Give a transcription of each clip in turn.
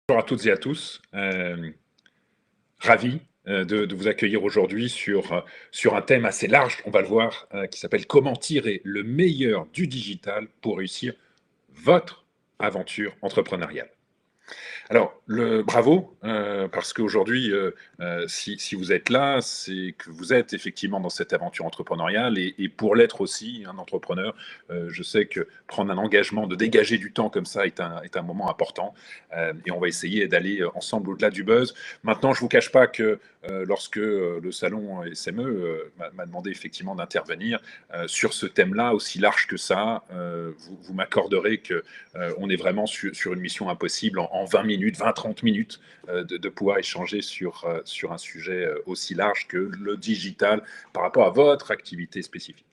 Bonjour à toutes et à tous. Ravi de vous accueillir aujourd'hui sur un thème assez large, on va le voir, qui s'appelle comment tirer le meilleur du digital pour réussir votre aventure entrepreneuriale. Alors, bravo, parce qu'aujourd'hui, si vous êtes là, c'est que vous êtes effectivement dans cette aventure entrepreneuriale et pour l'être aussi, un entrepreneur, je sais que prendre un engagement de dégager du temps comme ça est un moment important et on va essayer d'aller ensemble au-delà du buzz. Maintenant, je ne vous cache pas que lorsque le salon SME m'a demandé effectivement d'intervenir sur ce thème-là aussi large que ça, vous m'accorderez que on est vraiment sur une mission impossible en 20 minutes, 20-30 minutes, de pouvoir échanger sur un sujet aussi large que le digital par rapport à votre activité spécifique.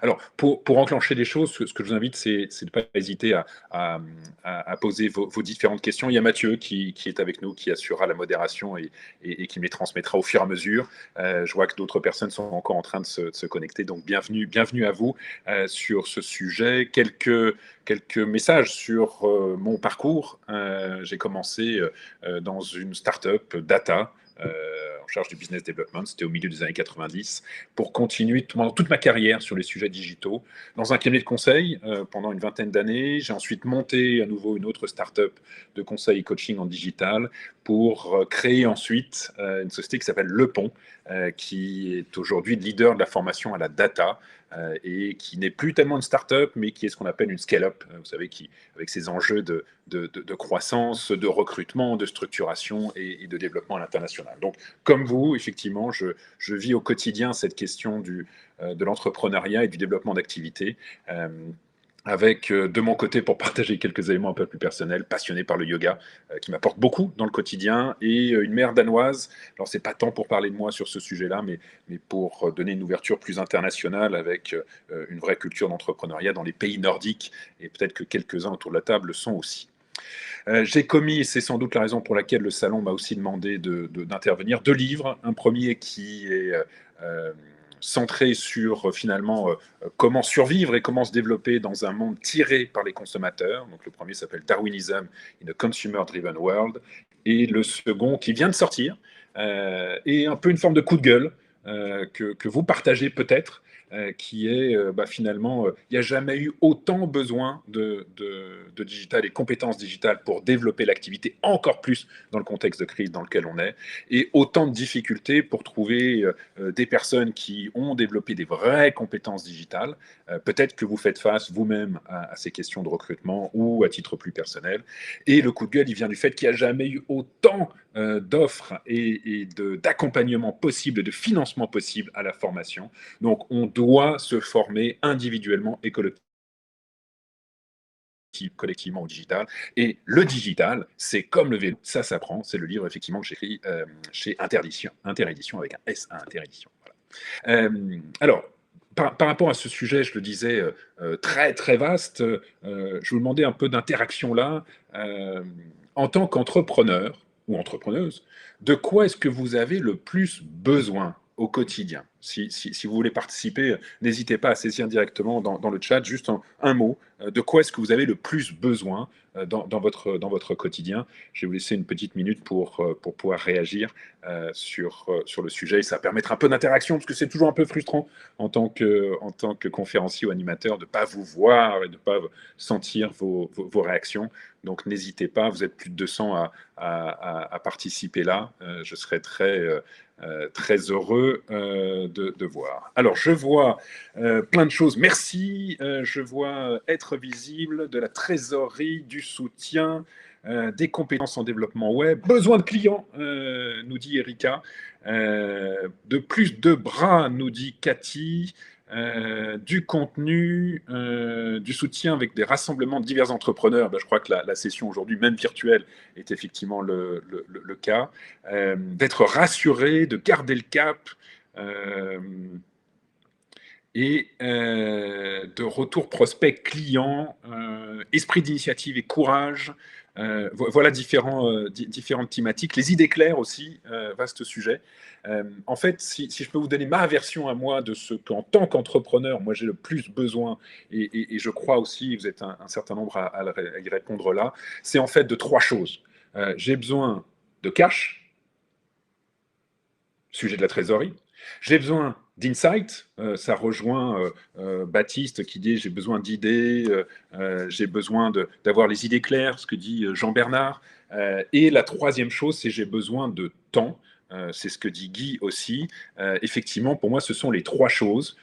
Alors, pour enclencher les choses, ce que je vous invite, c'est de ne pas hésiter à poser vos différentes questions. Il y a Mathieu qui est avec nous, qui assurera la modération et qui me les transmettra au fur et à mesure. Je vois que d'autres personnes sont encore en train de se connecter, donc bienvenue à vous sur ce sujet. Quelques messages sur mon parcours. J'ai commencé dans une start-up data en charge du business development, c'était au milieu des années 90, pour continuer pendant toute ma carrière sur les sujets digitaux. Dans un cabinet de conseil pendant une vingtaine d'années, j'ai ensuite monté à nouveau une autre start-up de conseil et coaching en digital pour créer ensuite une société qui s'appelle Le Pont, qui est aujourd'hui leader de la formation à la data et qui n'est plus tellement une start-up, mais qui est ce qu'on appelle une scale-up, vous savez, avec ses enjeux de croissance, de recrutement, de structuration et de développement à l'international. Donc, comme vous, effectivement, je vis au quotidien cette question de l'entrepreneuriat et du développement d'activités. Avec de mon côté, pour partager quelques éléments un peu plus personnels, passionné par le yoga, qui m'apporte beaucoup dans le quotidien, et une mère danoise. Alors, c'est pas tant pour parler de moi sur ce sujet-là, mais pour donner une ouverture plus internationale avec une vraie culture d'entrepreneuriat dans les pays nordiques, et peut-être que quelques-uns autour de la table le sont aussi. J'ai commis, et c'est sans doute la raison pour laquelle le salon m'a aussi demandé d'intervenir, deux livres. Un premier qui est centré sur finalement comment survivre et comment se développer dans un monde tiré par les consommateurs. Donc le premier s'appelle Darwinism in a Consumer Driven World et le second qui vient de sortir est un peu une forme de coup de gueule que vous partagez peut-être, qui est finalement, il n'y a jamais eu autant besoin de digital et compétences digitales pour développer l'activité encore plus dans le contexte de crise dans lequel on est, et autant de difficultés pour trouver des personnes qui ont développé des vraies compétences digitales. Peut-être que vous faites face vous-même à ces questions de recrutement ou à titre plus personnel. Et le coup de gueule, il vient du fait qu'il n'y a jamais eu autant d'offres et d'accompagnement possible, de financement possible à la formation. Donc, on doit se former individuellement et collectivement au digital. Et le digital, c'est comme le vélo, ça s'apprend. C'est le livre, effectivement, que j'ai écrit chez Interédition, avec un S à Interédition. Voilà. Alors, par rapport à ce sujet, je le disais, très, très vaste, je vous demandais un peu d'interaction là. En tant qu'entrepreneur ou entrepreneuse, de quoi est-ce que vous avez le plus besoin au quotidien? Si vous voulez participer, n'hésitez pas à saisir directement dans le chat, juste un mot. De quoi est-ce que vous avez le plus besoin dans votre quotidien? Je vais vous laisser une petite minute pour pouvoir réagir sur le sujet. Et ça permettra un peu d'interaction, parce que c'est toujours un peu frustrant en tant que conférencier ou animateur de ne pas vous voir et de ne pas sentir vos réactions. Donc n'hésitez pas, vous êtes plus de 200 à participer là. Je serai très heureux de voir. Alors, je vois plein de choses. Merci. Je vois être visible, de la trésorerie, du soutien, des compétences en développement web, besoin de clients, nous dit Erika. De plus de bras, nous dit Cathy. Du contenu, du soutien avec des rassemblements de divers entrepreneurs. Ben, je crois que la session aujourd'hui, même virtuelle, est effectivement le cas. D'être rassuré, de garder le cap. Et de retour prospect client, esprit d'initiative et courage. Voilà différentes thématiques. Les idées claires aussi, vaste sujet. En fait, si je peux vous donner ma version à moi de ce qu'en tant qu'entrepreneur, moi j'ai le plus besoin, et je crois aussi, vous êtes un certain nombre à y répondre là, c'est en fait de trois choses. J'ai besoin de cash, sujet de la trésorerie. J'ai besoin d'insight, ça rejoint Baptiste qui dit j'ai besoin d'idées, j'ai besoin d'avoir les idées claires, ce que dit Jean Bernard. Et la troisième chose, c'est j'ai besoin de temps. C'est ce que dit Guy aussi. Effectivement, pour moi, ce sont les trois choses.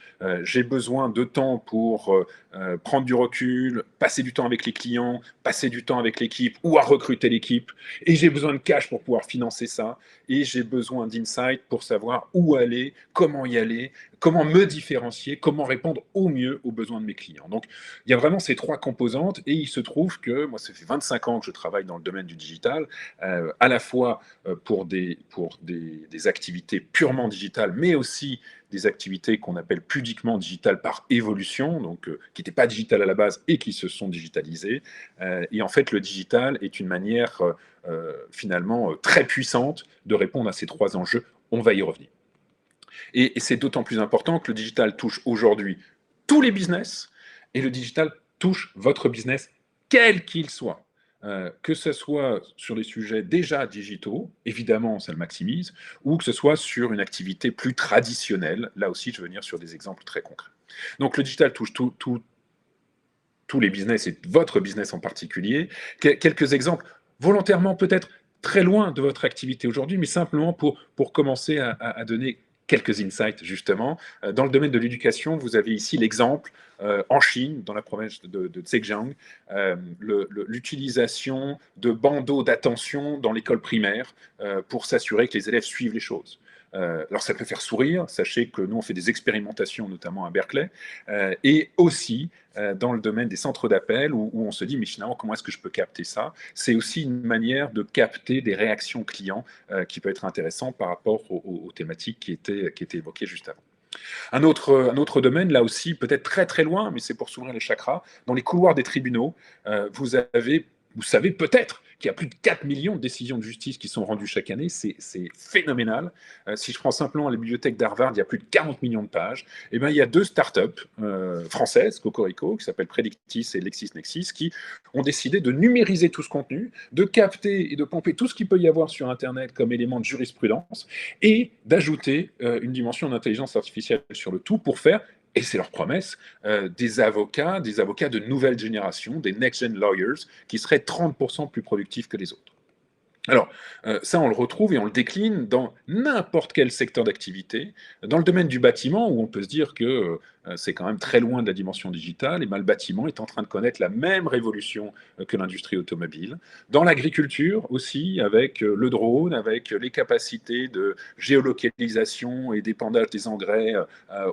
J'ai besoin de temps pour prendre du recul, passer du temps avec les clients, passer du temps avec l'équipe ou à recruter l'équipe. Et j'ai besoin de cash pour pouvoir financer ça. Et j'ai besoin d'insight pour savoir où aller, comment y aller, comment me différencier, comment répondre au mieux aux besoins de mes clients. Donc, il y a vraiment ces trois composantes et il se trouve que moi, ça fait 25 ans que je travaille dans le domaine du digital, à la fois pour des activités purement digitales, mais aussi des activités qu'on appelle pudiquement digitales par évolution, donc qui n'étaient pas digitales à la base et qui se sont digitalisées. Et en fait, le digital est une manière finalement très puissante de répondre à ces trois enjeux. On va y revenir. Et c'est d'autant plus important que le digital touche aujourd'hui tous les business et le digital touche votre business quel qu'il soit. Que ce soit sur les sujets déjà digitaux, évidemment, ça le maximise, ou que ce soit sur une activité plus traditionnelle. Là aussi, je vais venir sur des exemples très concrets. Donc, le digital touche tous les business et votre business en particulier. Quelques exemples, volontairement peut-être très loin de votre activité aujourd'hui, mais simplement pour commencer à donner quelques insights, justement. Dans le domaine de l'éducation, vous avez ici l'exemple en Chine, dans la province de Zhejiang, l'utilisation de bandeaux d'attention dans l'école primaire pour s'assurer que les élèves suivent les choses. Alors ça peut faire sourire, sachez que nous on fait des expérimentations notamment à Berkeley, et aussi dans le domaine des centres d'appel où on se dit mais finalement comment est-ce que je peux capter ça? C'est aussi une manière de capter des réactions clients qui peut être intéressant par rapport aux thématiques qui étaient évoquées juste avant. Un autre domaine, là aussi, peut-être très très loin, mais c'est pour s'ouvrir les chakras, dans les couloirs des tribunaux, vous savez peut-être qu'il y a plus de 4 millions de décisions de justice qui sont rendues chaque année, c'est phénoménal. Si je prends simplement la bibliothèque d'Harvard, il y a plus de 40 millions de pages. Et ben, il y a deux startups françaises, Cocorico, qui s'appellent Predictis et LexisNexis, qui ont décidé de numériser tout ce contenu, de capter et de pomper tout ce qu'il peut y avoir sur Internet comme élément de jurisprudence, et d'ajouter une dimension d'intelligence artificielle sur le tout pour faire, et c'est leur promesse, des avocats de nouvelle génération, des next-gen lawyers, qui seraient 30% plus productifs que les autres. Alors, ça, on le retrouve et on le décline dans n'importe quel secteur d'activité. Dans le domaine du bâtiment, où on peut se dire que c'est quand même très loin de la dimension digitale, et bien le bâtiment est en train de connaître la même révolution que l'industrie automobile. Dans l'agriculture aussi, avec le drone, avec les capacités de géolocalisation et d'épandage des engrais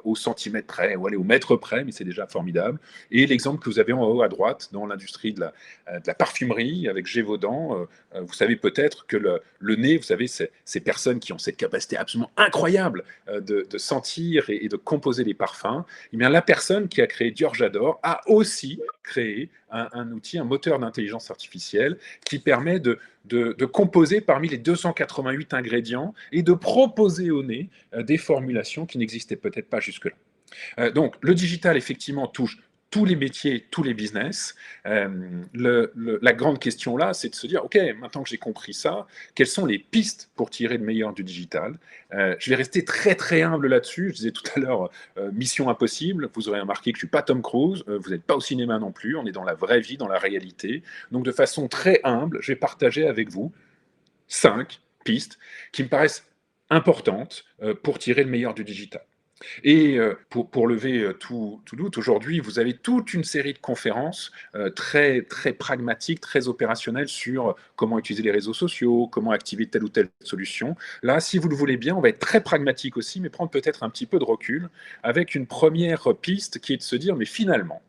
au centimètre près, ou aller au mètre près, mais c'est déjà formidable. Et l'exemple que vous avez en haut à droite, dans l'industrie de la parfumerie, avec Gévaudan, vous savez peut-être que le nez, vous savez, ces personnes qui ont cette capacité absolument incroyable de sentir et de composer les parfums, eh bien, la personne qui a créé Dior J'adore a aussi créé un outil, un moteur d'intelligence artificielle qui permet de composer parmi les 288 ingrédients et de proposer au nez des formulations qui n'existaient peut-être pas jusque-là. Donc, le digital, effectivement, touche tous les métiers, tous les business. La grande question là, c'est de se dire, OK, maintenant que j'ai compris ça, quelles sont les pistes pour tirer le meilleur du digital? Je vais rester très très humble là-dessus. Je disais tout à l'heure, mission impossible. Vous aurez remarqué que je ne suis pas Tom Cruise, vous n'êtes pas au cinéma non plus, on est dans la vraie vie, dans la réalité. Donc de façon très humble, je vais partager avec vous 5 pistes qui me paraissent importantes pour tirer le meilleur du digital. Et pour lever tout doute, aujourd'hui, vous avez toute une série de conférences très, très pragmatiques, très opérationnelles sur comment utiliser les réseaux sociaux, comment activer telle ou telle solution. Là, si vous le voulez bien, on va être très pragmatique aussi, mais prendre peut-être un petit peu de recul avec une première piste qui est de se dire, mais finalement,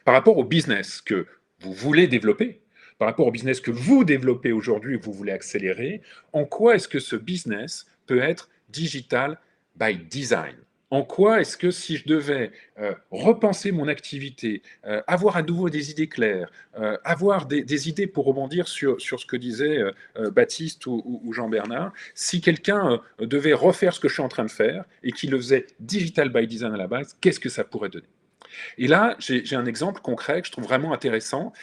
par rapport au business que vous voulez développer, par rapport au business que vous développez aujourd'hui et que vous voulez accélérer, en quoi est-ce que ce business peut être digital by design? En quoi est-ce que si je devais repenser mon activité, avoir à nouveau des idées claires, avoir des idées pour rebondir sur ce que disait Baptiste ou Jean-Bernard, si quelqu'un devait refaire ce que je suis en train de faire et qu'il le faisait digital by design à la base, qu'est-ce que ça pourrait donner? Et là, j'ai un exemple concret que je trouve vraiment intéressant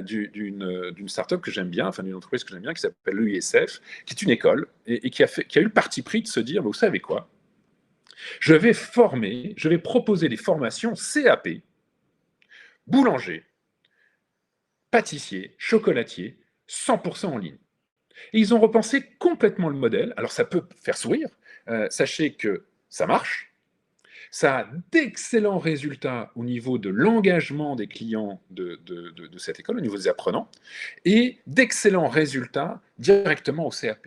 d'une startup que j'aime bien, enfin d'une entreprise que j'aime bien, qui s'appelle l'EISF, qui est une école et qui a eu le parti pris de se dire, vous savez quoi, je vais proposer des formations CAP, boulanger, pâtissier, chocolatier, 100% en ligne. Et ils ont repensé complètement le modèle. Alors ça peut faire sourire, sachez que ça marche. Ça a d'excellents résultats au niveau de l'engagement des clients de cette école, au niveau des apprenants, et d'excellents résultats directement au CAP.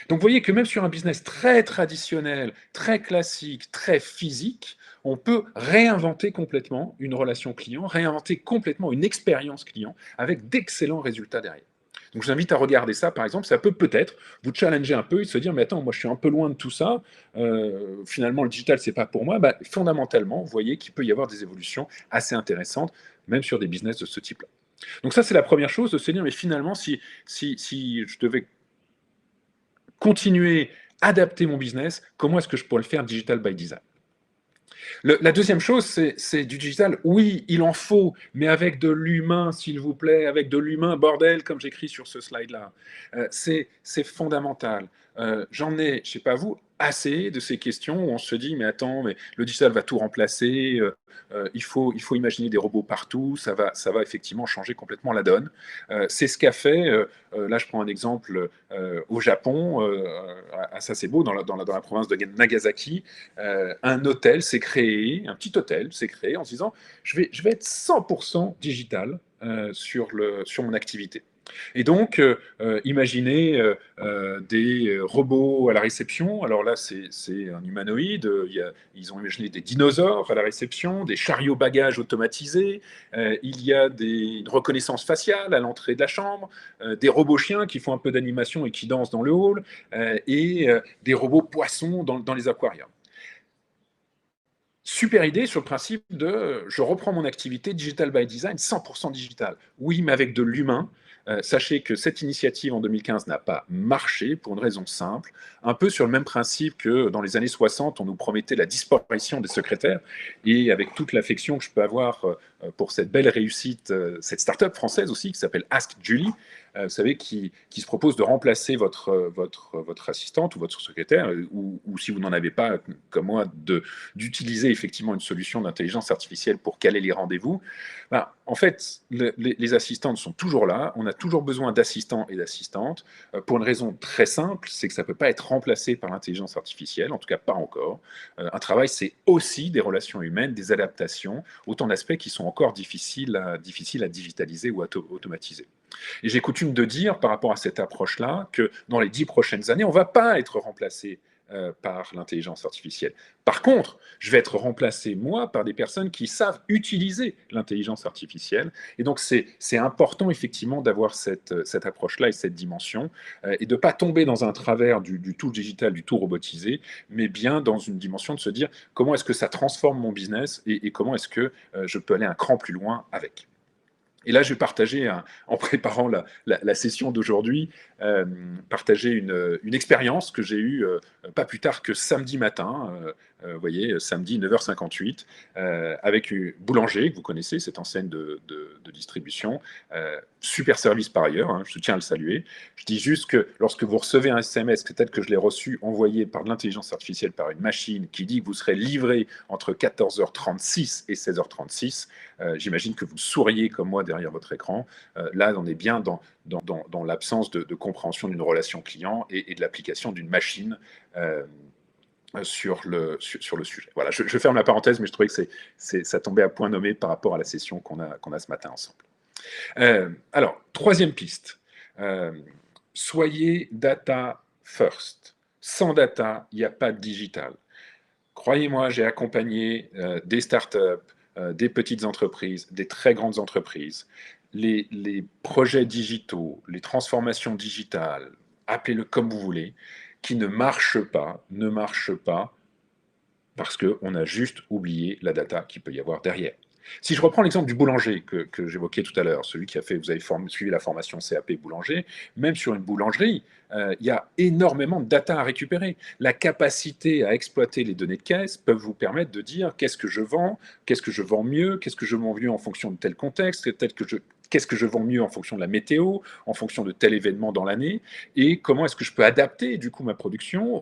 Donc vous voyez que même sur un business très traditionnel, très classique, très physique, on peut réinventer complètement une relation client, réinventer complètement une expérience client avec d'excellents résultats derrière. Donc je vous invite à regarder ça, par exemple, ça peut peut-être vous challenger un peu et se dire, mais attends, moi je suis un peu loin de tout ça, finalement le digital c'est pas pour moi. Bah, fondamentalement, vous voyez qu'il peut y avoir des évolutions assez intéressantes, même sur des business de ce type-là. Donc ça c'est la première chose, de se dire, mais finalement si je devais continuer, adapter mon business, comment est-ce que je pourrais le faire digital by design? La deuxième chose, c'est du digital. Oui, il en faut, mais avec de l'humain, s'il vous plaît, avec de l'humain, bordel, comme j'écris sur ce slide-là. C'est fondamental. J'en ai, je sais pas vous, assez de ces questions où on se dit, mais attends, mais le digital va tout remplacer, il faut imaginer des robots partout, ça va effectivement changer complètement la donne. C'est ce qu'a fait, là je prends un exemple au Japon, à Sasebo, dans la province de Nagasaki, un hôtel s'est créé, un petit hôtel s'est créé en se disant, je vais être 100% digital sur mon activité. Et donc, imaginez des robots à la réception. Alors là, c'est un humanoïde. Ils ont imaginé des dinosaures à la réception, des chariots bagages automatisés. Il y a une reconnaissance faciale à l'entrée de la chambre, des robots chiens qui font un peu d'animation et qui dansent dans le hall, et des robots poissons dans les aquariums. Super idée sur le principe de je reprends mon activité digital by design, 100% digital. Oui, mais avec de l'humain. Sachez que cette initiative en 2015 n'a pas marché pour une raison simple, un peu sur le même principe que dans les années 60, on nous promettait la disparition des secrétaires. Et avec toute l'affection que je peux avoir pour cette belle réussite, cette start-up française aussi qui s'appelle Ask Julie, vous savez, qui se propose de remplacer votre assistante ou votre secrétaire, ou si vous n'en avez pas, comme moi, d'utiliser effectivement une solution d'intelligence artificielle pour caler les rendez-vous. Ben, en fait, les assistantes sont toujours là. On a toujours besoin d'assistants et d'assistantes pour une raison très simple, c'est que ça ne peut pas être remplacé par l'intelligence artificielle, en tout cas pas encore. Un travail, c'est aussi des relations humaines, des adaptations, autant d'aspects qui sont encore difficiles à digitaliser ou à automatiser. Et j'ai coutume de dire, par rapport à cette approche-là, que dans les 10 prochaines années, on ne va pas être remplacé par l'intelligence artificielle. Par contre, je vais être remplacé, moi, par des personnes qui savent utiliser l'intelligence artificielle. Et donc, c'est important, effectivement, d'avoir cette approche-là et cette dimension, et de ne pas tomber dans un travers du tout digital, du tout robotisé, mais bien dans une dimension de se dire comment est-ce que ça transforme mon business et comment est-ce que je peux aller un cran plus loin avec. Et là, je vais partager, en préparant la session d'aujourd'hui, partager une expérience que j'ai eue pas plus tard que samedi matin, vous voyez, samedi 9h58, avec Boulanger, que vous connaissez, cette enseigne de distribution. Super service par ailleurs, hein, je tiens à le saluer. Je dis juste que lorsque vous recevez un SMS, peut-être que je l'ai reçu, envoyé par l'intelligence artificielle par une machine qui dit que vous serez livré entre 14h36 et 16h36, j'imagine que vous souriez comme moi derrière votre écran. Là, on est bien dans l'absence de compréhension d'une relation client et de l'application d'une machine sur le sujet. Voilà, je ferme la parenthèse, mais je trouvais que ça tombait à point nommé par rapport à la session qu'on a ce matin ensemble. Alors, troisième piste. Soyez data first. Sans data, il n'y a pas de digital. Croyez-moi, j'ai accompagné des startups, des petites entreprises, des très grandes entreprises. Les projets digitaux, les transformations digitales, appelez-le comme vous voulez, qui ne marchent pas parce qu'on a juste oublié la data qu'il peut y avoir derrière. Si je reprends l'exemple du boulanger que j'évoquais tout à l'heure, celui qui a fait, vous avez suivi la formation CAP boulanger, même sur une boulangerie, il y a énormément de data à récupérer. La capacité à exploiter les données de caisse peuvent vous permettre de dire qu'est-ce que je vends mieux, qu'est-ce que je vends mieux en fonction de tel contexte, qu'est-ce que je vends mieux en fonction de la météo, en fonction de tel événement dans l'année, et comment est-ce que je peux adapter du coup ma production,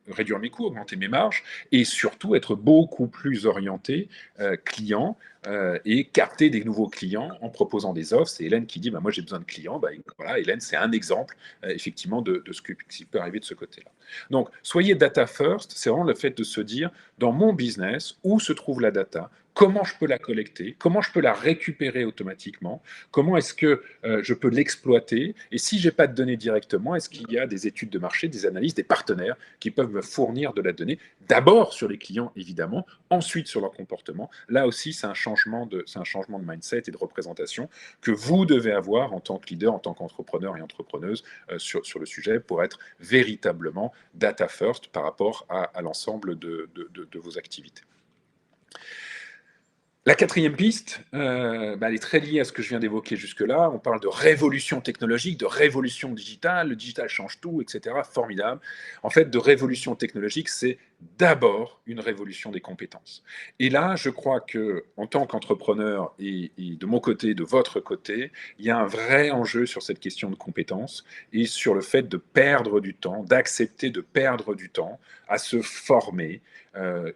réduire mes coûts, augmenter mes marges, et surtout être beaucoup plus orienté client et capter des nouveaux clients en proposant des offres. C'est Hélène qui dit bah, moi j'ai besoin de clients. Bah, voilà, Hélène, c'est un exemple effectivement de ce qui peut arriver de ce côté-là. Donc, soyez data first, c'est vraiment le fait de se dire dans mon business, où se trouve la data, comment je peux la collecter, comment je peux la récupérer automatiquement, comment est-ce que je peux l'exploiter, et si je n'ai pas de données directement, est-ce qu'il y a des études de marché, des analyses, des partenaires qui peuvent me fournir de la donnée, d'abord sur les clients évidemment, ensuite sur leur comportement. Là aussi, c'est un changement de mindset et de représentation que vous devez avoir en tant que leader, en tant qu'entrepreneur et entrepreneuse sur le sujet pour être véritablement data first par rapport à l'ensemble de vos activités. La quatrième piste, elle est très liée à ce que je viens d'évoquer jusque-là. On parle de révolution technologique, de révolution digitale. Le digital change tout, etc. Formidable. En fait, de révolution technologique, c'est d'abord une révolution des compétences. Et là, je crois que en tant qu'entrepreneur et de mon côté, de votre côté, il y a un vrai enjeu sur cette question de compétences et sur le fait de perdre du temps, d'accepter de perdre du temps à se former.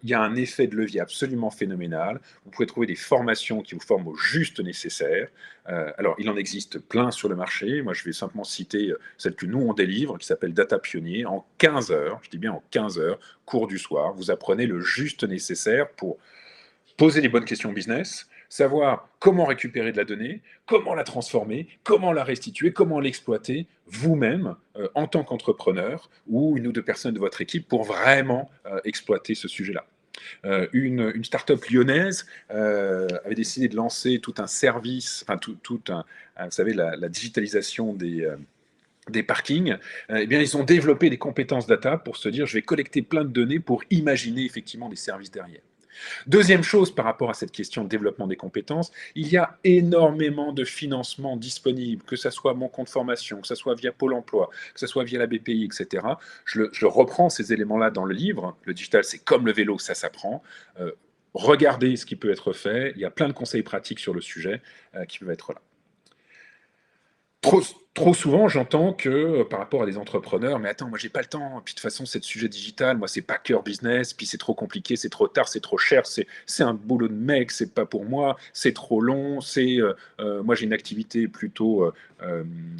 Il y a un effet de levier absolument phénoménal. Vous pouvez trouver des formations qui vous forment au juste nécessaire. Alors, il en existe plein sur le marché. Moi, je vais simplement citer celle que nous, on délivre, qui s'appelle Data Pionnier. En 15 heures, je dis bien en 15 heures, cours du soir, vous apprenez le juste nécessaire pour poser les bonnes questions business, savoir comment récupérer de la donnée, comment la transformer, comment la restituer, comment l'exploiter vous-même en tant qu'entrepreneur ou une ou deux personnes de votre équipe pour vraiment exploiter ce sujet-là. Une start-up lyonnaise avait décidé de lancer tout un service, enfin vous savez, la digitalisation des parkings. Eh bien, ils ont développé des compétences data pour se dire, je vais collecter plein de données pour imaginer effectivement des services derrière. Deuxième chose par rapport à cette question de développement des compétences, il y a énormément de financements disponibles, que ce soit mon compte formation, que ce soit via Pôle emploi, que ce soit via la BPI, etc. Je reprends ces éléments-là dans le livre. Le digital, c'est comme le vélo, ça s'apprend. Regardez ce qui peut être fait. Il y a plein de conseils pratiques sur le sujet qui peuvent être là. Trop souvent, j'entends que par rapport à des entrepreneurs, mais attends, moi j'ai pas le temps. Puis de toute façon, c'est le sujet digital. Moi, c'est pas cœur business. Puis c'est trop compliqué, c'est trop tard, c'est trop cher. C'est un boulot de mec. C'est pas pour moi. C'est trop long. Moi j'ai une activité plutôt,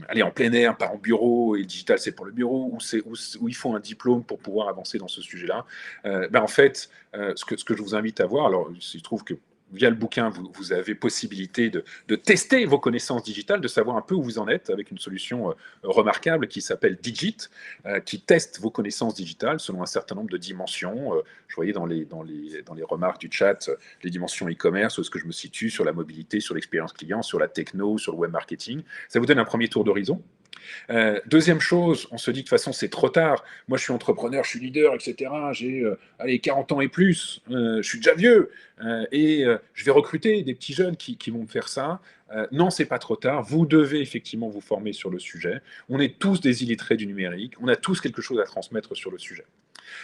aller en plein air, pas en bureau. Et le digital, c'est pour le bureau où il faut un diplôme pour pouvoir avancer dans ce sujet-là. En fait, ce que je vous invite à voir, alors il se trouve que via le bouquin, vous avez possibilité de tester vos connaissances digitales, de savoir un peu où vous en êtes avec une solution remarquable qui s'appelle Digit, qui teste vos connaissances digitales selon un certain nombre de dimensions. Je voyais dans les remarques du chat les dimensions e-commerce, où est-ce que je me situe sur la mobilité, sur l'expérience client, sur la techno, sur le web marketing. Ça vous donne un premier tour d'horizon. Deuxième chose, on se dit de toute façon c'est trop tard. Moi je suis entrepreneur, je suis leader, etc. J'ai 40 ans et plus, je suis déjà vieux je vais recruter des petits jeunes qui vont me faire ça. Non, c'est pas trop tard. Vous devez effectivement vous former sur le sujet. On est tous des illettrés du numérique. On a tous quelque chose à transmettre sur le sujet.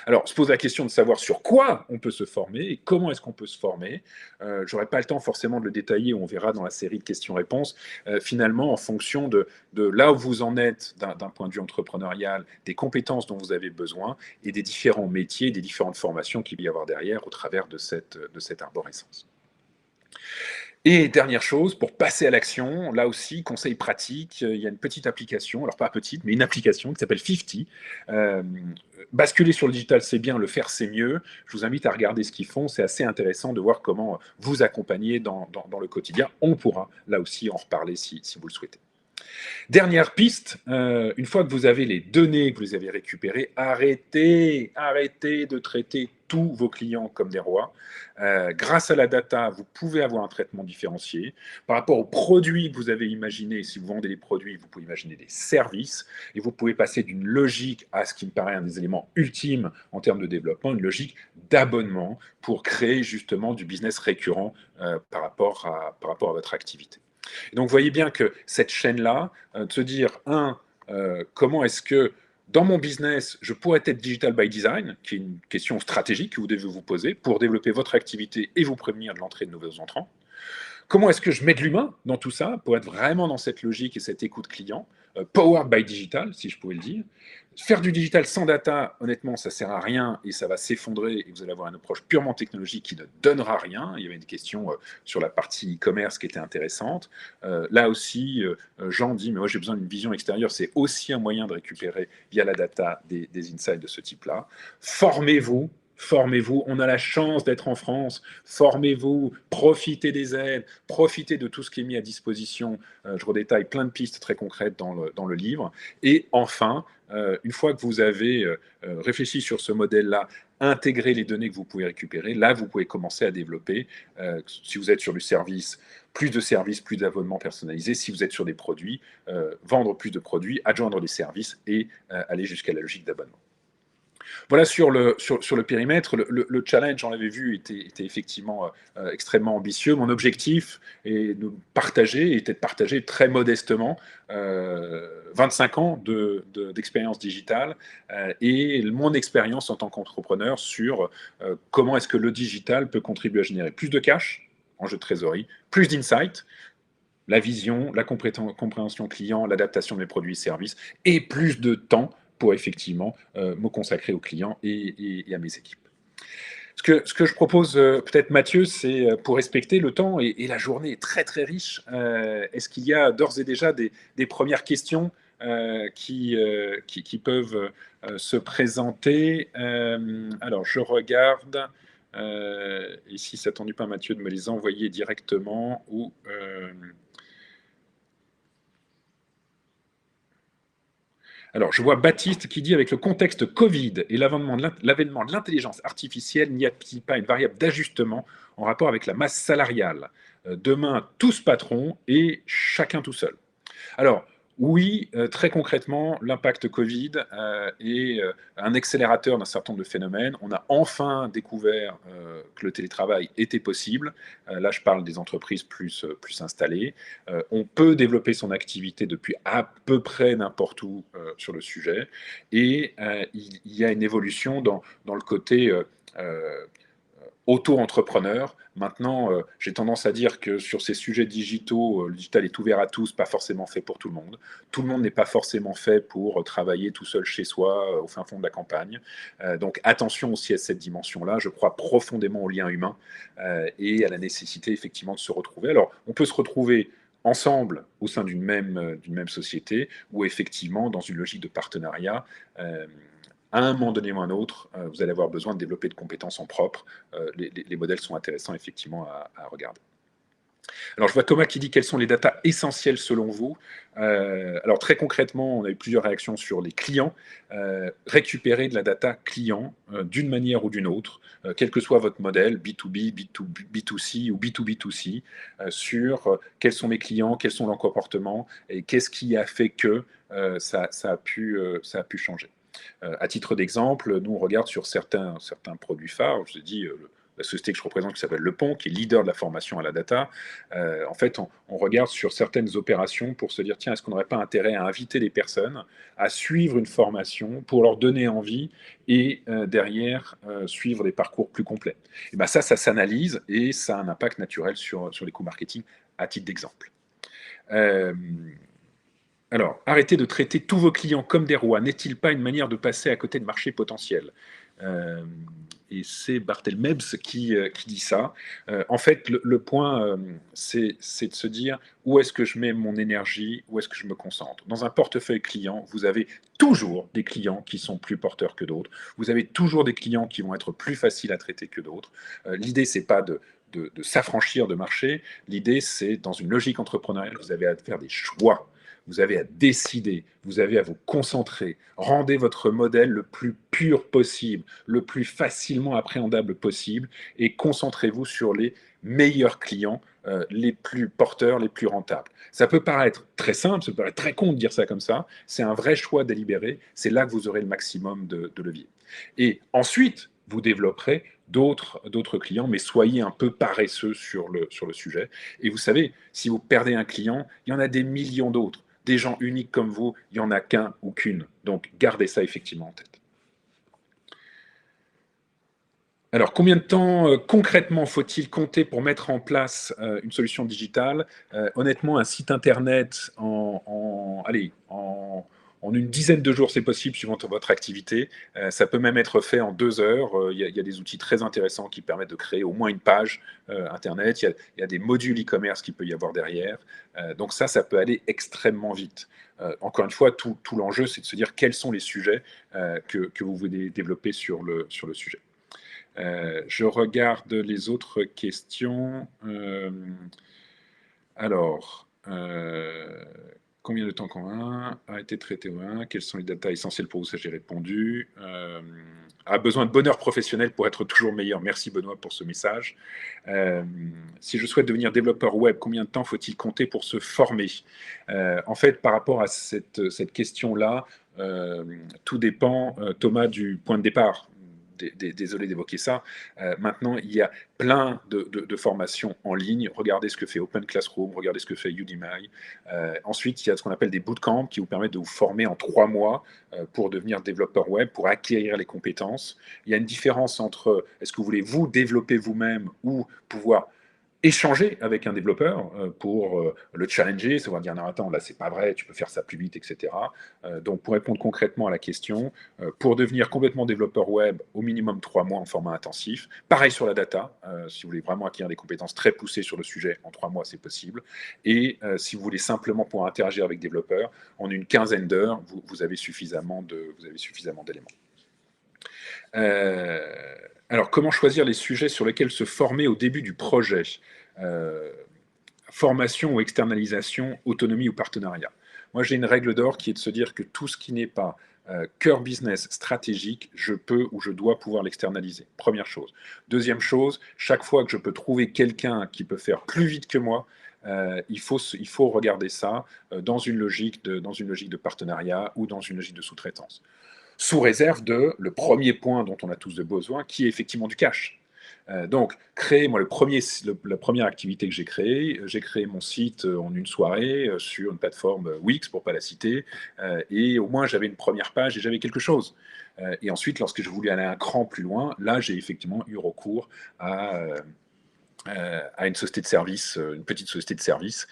Alors, se pose la question de savoir sur quoi on peut se former et comment est-ce qu'on peut se former. Je n'aurai pas le temps forcément de le détailler, on verra dans la série de questions-réponses. Finalement, en fonction de là où vous en êtes d'un point de vue entrepreneurial, des compétences dont vous avez besoin et des différents métiers, des différentes formations qu'il va y avoir derrière au travers de cette arborescence. Et dernière chose, pour passer à l'action, là aussi, conseil pratique, il y a une petite application, alors pas petite, mais une application qui s'appelle 50. Basculer sur le digital, c'est bien, le faire, c'est mieux. Je vous invite à regarder ce qu'ils font, c'est assez intéressant de voir comment vous accompagner dans le quotidien. On pourra, là aussi, en reparler si vous le souhaitez. Dernière piste, une fois que vous avez les données que vous avez récupérées, arrêtez de traiter tous vos clients comme des rois. Grâce à la data, vous pouvez avoir un traitement différencié. Par rapport aux produits que vous avez imaginés, si vous vendez des produits, vous pouvez imaginer des services, et vous pouvez passer d'une logique à ce qui me paraît un des éléments ultimes en termes de développement, une logique d'abonnement pour créer justement du business récurrent par rapport à votre activité. Et donc, vous voyez bien que cette chaîne-là, de se dire, comment est-ce que dans mon business, je pourrais être digital by design, qui est une question stratégique que vous devez vous poser pour développer votre activité et vous prévenir de l'entrée de nouveaux entrants. Comment est-ce que je mets de l'humain dans tout ça pour être vraiment dans cette logique et cette écoute client, powered by digital, si je pouvais le dire. Faire du digital sans data, honnêtement, ça ne sert à rien et ça va s'effondrer et vous allez avoir une approche purement technologique qui ne donnera rien. Il y avait une question sur la partie e-commerce qui était intéressante. Là aussi, Jean dit, mais moi j'ai besoin d'une vision extérieure. C'est aussi un moyen de récupérer via la data des insights de ce type-là. Formez-vous. Formez-vous, on a la chance d'être en France, formez-vous, profitez des aides, profitez de tout ce qui est mis à disposition. Je redétaille plein de pistes très concrètes dans le livre. Et enfin, une fois que vous avez réfléchi sur ce modèle-là, intégré les données que vous pouvez récupérer, là, vous pouvez commencer à développer, si vous êtes sur du service, plus de services, plus d'abonnements personnalisés. Si vous êtes sur des produits, vendre plus de produits, adjoindre des services et aller jusqu'à la logique d'abonnement. Voilà sur le périmètre. Le challenge, on l'avait vu, était effectivement extrêmement ambitieux. Mon objectif était de partager très modestement 25 ans d'expérience digitale et mon expérience en tant qu'entrepreneur sur comment est-ce que le digital peut contribuer à générer plus de cash, enjeu de trésorerie, plus d'insight, la vision, la compréhension client, l'adaptation de mes produits et services et plus de temps pour effectivement me consacrer aux clients et à mes équipes. Ce que je propose peut-être Mathieu, c'est pour respecter le temps et la journée est très très riche. Est-ce qu'il y a d'ores et déjà des premières questions qui peuvent se présenter? Alors je regarde. Et si ça t'ennuie pas Mathieu de me les envoyer directement ou alors, je vois Baptiste qui dit avec le contexte Covid et l'avènement de l'intelligence artificielle, n'y a-t-il pas une variable d'ajustement en rapport avec la masse salariale? Demain, tous patrons et chacun tout seul. Alors, oui, très concrètement, l'impact Covid est un accélérateur d'un certain nombre de phénomènes. On a enfin découvert que le télétravail était possible. Là, je parle des entreprises plus installées. On peut développer son activité depuis à peu près n'importe où sur le sujet. Et il y a une évolution dans le côté auto-entrepreneur. Maintenant, j'ai tendance à dire que sur ces sujets digitaux, le digital est ouvert à tous, pas forcément fait pour tout le monde. Tout le monde n'est pas forcément fait pour travailler tout seul chez soi, au fin fond de la campagne. Donc attention aussi à cette dimension-là. Je crois profondément au lien humain et à la nécessité effectivement de se retrouver. Alors, on peut se retrouver ensemble au sein d'une même société ou effectivement dans une logique de partenariat. À un moment donné ou un autre, vous allez avoir besoin de développer de compétences en propre. Les modèles sont intéressants effectivement à regarder. Alors, je vois Thomas qui dit quelles sont les datas essentielles selon vous. Alors, très concrètement, on a eu plusieurs réactions sur les clients. Récupérer de la data client d'une manière ou d'une autre, quel que soit votre modèle, B2B, B2C ou B2B2C, sur quels sont mes clients, quels sont leurs comportements et qu'est-ce qui a fait que ça a pu changer. À titre d'exemple, nous on regarde sur certains produits phares. Je vous ai dit, la société que je représente qui s'appelle Le Pont, qui est leader de la formation à la data. En fait, on regarde sur certaines opérations pour se dire, tiens, est-ce qu'on n'aurait pas intérêt à inviter les personnes à suivre une formation pour leur donner envie et derrière suivre des parcours plus complets. Et ben ça s'analyse et ça a un impact naturel sur les coûts marketing à titre d'exemple. Alors, arrêtez de traiter tous vos clients comme des rois. N'est-il pas une manière de passer à côté de marchés potentiels? Et c'est Barthelmebs qui dit ça. En fait, le point, c'est de se dire où est-ce que je mets mon énergie, où est-ce que je me concentre. Dans un portefeuille client, vous avez toujours des clients qui sont plus porteurs que d'autres. Vous avez toujours des clients qui vont être plus faciles à traiter que d'autres. L'idée, c'est pas de s'affranchir de marché. L'idée, c'est dans une logique entrepreneuriale, vous avez à faire des choix vous avez à décider, vous avez à vous concentrer. Rendez votre modèle le plus pur possible, le plus facilement appréhendable possible et concentrez-vous sur les meilleurs clients, les plus porteurs, les plus rentables. Ça peut paraître très simple, ça peut paraître très con de dire ça comme ça, c'est un vrai choix délibéré, c'est là que vous aurez le maximum de levier. Et ensuite, vous développerez d'autres clients, mais soyez un peu paresseux sur le sujet. Et vous savez, si vous perdez un client, il y en a des millions d'autres. Des gens uniques comme vous, il n'y en a qu'un ou qu'une. Donc, gardez ça effectivement en tête. Alors, combien de temps concrètement faut-il compter pour mettre en place une solution digitale? Honnêtement, un site internet en une dizaine de jours, c'est possible suivant votre activité. Ça peut même être fait en 2 heures. Il y a des outils très intéressants qui permettent de créer au moins une page internet. Il y a des modules e-commerce qu'il peut y avoir derrière. Donc ça peut aller extrêmement vite. Encore une fois, tout l'enjeu, c'est de se dire quels sont les sujets que vous voulez développer sur le sujet. Je regarde les autres questions. Alors, combien de temps a été traité au 1? Quelles sont les datas essentielles pour vous? Ça, j'ai répondu. A besoin de bonheur professionnel pour être toujours meilleur. Merci Benoît pour ce message. Si je souhaite devenir développeur web, combien de temps faut-il compter pour se former? En fait, par rapport à cette question-là, tout dépend, Thomas, du point de départ. Désolé d'évoquer ça. Maintenant, il y a plein de formations en ligne. Regardez ce que fait Open Classroom, regardez ce que fait Udemy. Ensuite, il y a ce qu'on appelle des bootcamps qui vous permettent de vous former en 3 mois pour devenir développeur web, pour acquérir les compétences. Il y a une différence entre est-ce que vous voulez vous développer vous-même ou pouvoir échanger avec un développeur pour le challenger, savoir dire non, attends, là c'est pas vrai, tu peux faire ça plus vite, etc. Donc pour répondre concrètement à la question, pour devenir complètement développeur web, au minimum 3 mois en format intensif. Pareil sur la data, si vous voulez vraiment acquérir des compétences très poussées sur le sujet, en 3 mois c'est possible. Et si vous voulez simplement pouvoir interagir avec développeurs, en une quinzaine d'heures, vous avez suffisamment d'éléments. Alors, comment choisir les sujets sur lesquels se former au début du projet? Formation ou externalisation, autonomie ou partenariat? Moi, j'ai une règle d'or qui est de se dire que tout ce qui n'est pas cœur business stratégique, je peux ou je dois pouvoir l'externaliser. Première chose. Deuxième chose, chaque fois que je peux trouver quelqu'un qui peut faire plus vite que moi, il faut regarder ça dans une logique de partenariat ou dans une logique de sous-traitance. Sous réserve de le premier point dont on a tous besoin, qui est effectivement du cash. Donc, moi, la première activité que j'ai créé mon site en une soirée sur une plateforme Wix, pour ne pas la citer, et au moins j'avais une première page et j'avais quelque chose. Et ensuite, lorsque je voulais aller un cran plus loin, là, j'ai effectivement eu recours à une société de service, une petite société de service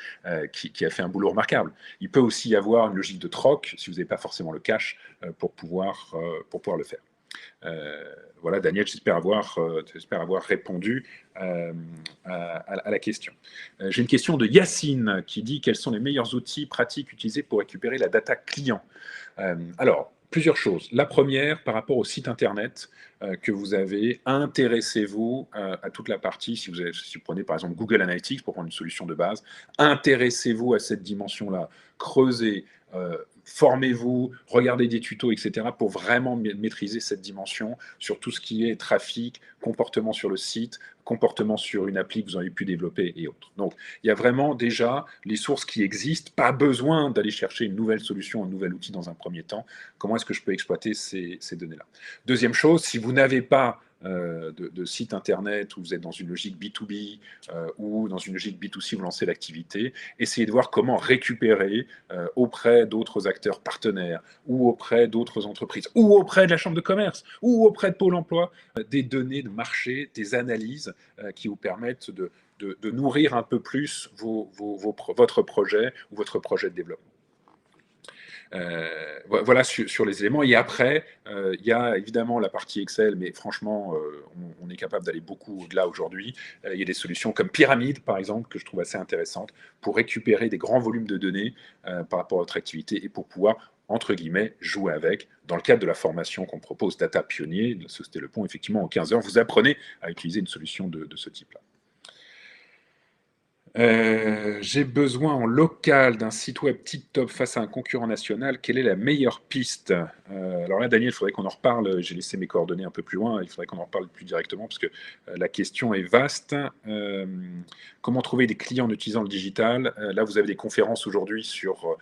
qui a fait un boulot remarquable. Il peut aussi y avoir une logique de troc si vous n'avez pas forcément le cash pour pouvoir le faire. Voilà, Daniel, j'espère avoir répondu à la question. J'ai une question de Yacine qui dit quels sont les meilleurs outils pratiques utilisés pour récupérer la data client. Alors, plusieurs choses. La première, par rapport au site internet que vous avez, intéressez-vous à toute la partie, si vous prenez par exemple Google Analytics pour prendre une solution de base, intéressez-vous à cette dimension-là, creusez, formez-vous, regardez des tutos, etc., pour vraiment maîtriser cette dimension sur tout ce qui est trafic, comportement sur le site, comportement sur une appli que vous avez pu développer et autres. Donc, il y a vraiment déjà les sources qui existent, pas besoin d'aller chercher une nouvelle solution, un nouvel outil dans un premier temps. Comment est-ce que je peux exploiter ces données-là? Deuxième chose, si vous n'avez pas de site internet, où vous êtes dans une logique B2B ou dans une logique B2C, vous lancez l'activité, essayez de voir comment récupérer auprès d'autres acteurs partenaires ou auprès d'autres entreprises ou auprès de la chambre de commerce ou auprès de Pôle emploi des données de marché, des analyses qui vous permettent de nourrir un peu plus votre projet ou votre projet de développement. Voilà sur les éléments. Et après, il y a évidemment la partie Excel, mais franchement, on est capable d'aller beaucoup au-delà aujourd'hui. Il y a des solutions comme Pyramide, par exemple, que je trouve assez intéressantes pour récupérer des grands volumes de données par rapport à votre activité et pour pouvoir, entre guillemets, jouer avec. Dans le cadre de la formation qu'on propose, Data Pionnier, de la Société Le Pont, effectivement, en 15 heures, vous apprenez à utiliser une solution de ce type-là. J'ai besoin en local d'un site web tip-top face à un concurrent national. Quelle est la meilleure piste? Alors là, Daniel, il faudrait qu'on en reparle. J'ai laissé mes coordonnées un peu plus loin. Il faudrait qu'on en reparle plus directement parce que la question est vaste. Comment trouver des clients en utilisant le digital? Là, vous avez des conférences aujourd'hui sur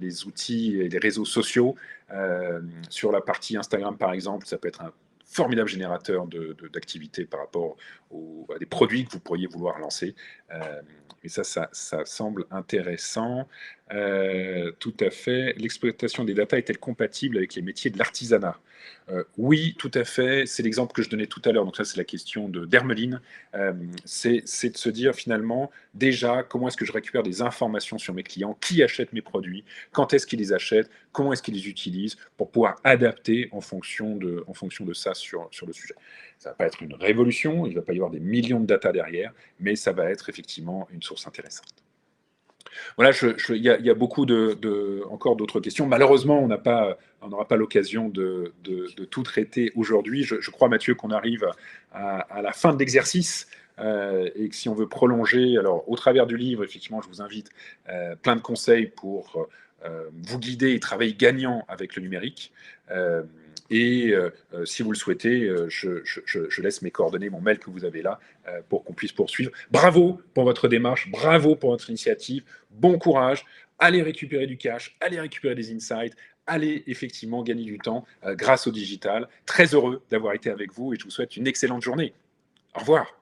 les outils et les réseaux sociaux. Sur la partie Instagram, par exemple, ça peut être un formidable générateur d'activité par rapport à des produits que vous pourriez vouloir lancer. Euh, et ça semble intéressant. Tout à fait. L'exploitation des data est-elle compatible avec les métiers de l'artisanat? Oui, tout à fait. C'est l'exemple que je donnais tout à l'heure. Donc ça, c'est la question d'Hermeline. C'est de se dire finalement, déjà, comment est-ce que je récupère des informations sur mes clients, qui achètent mes produits, quand est-ce qu'ils les achètent, comment est-ce qu'ils les utilisent, pour pouvoir adapter en fonction de ça sur le sujet. Ça ne va pas être une révolution, il ne va pas y avoir des millions de data derrière, mais ça va être effectivement une source intéressante. Voilà, il y a beaucoup encore d'autres questions. Malheureusement, on n'aura pas l'occasion de tout traiter aujourd'hui. Je crois, Mathieu, qu'on arrive à la fin de l'exercice. Et que si on veut prolonger, alors au travers du livre, effectivement, je vous invite plein de conseils pour vous guider et travailler gagnant avec le numérique. Si vous le souhaitez, je laisse mes coordonnées, mon mail que vous avez là, pour qu'on puisse poursuivre. Bravo pour votre démarche, bravo pour votre initiative, bon courage, allez récupérer du cash, allez récupérer des insights, allez effectivement gagner du temps grâce au digital. Très heureux d'avoir été avec vous et je vous souhaite une excellente journée. Au revoir.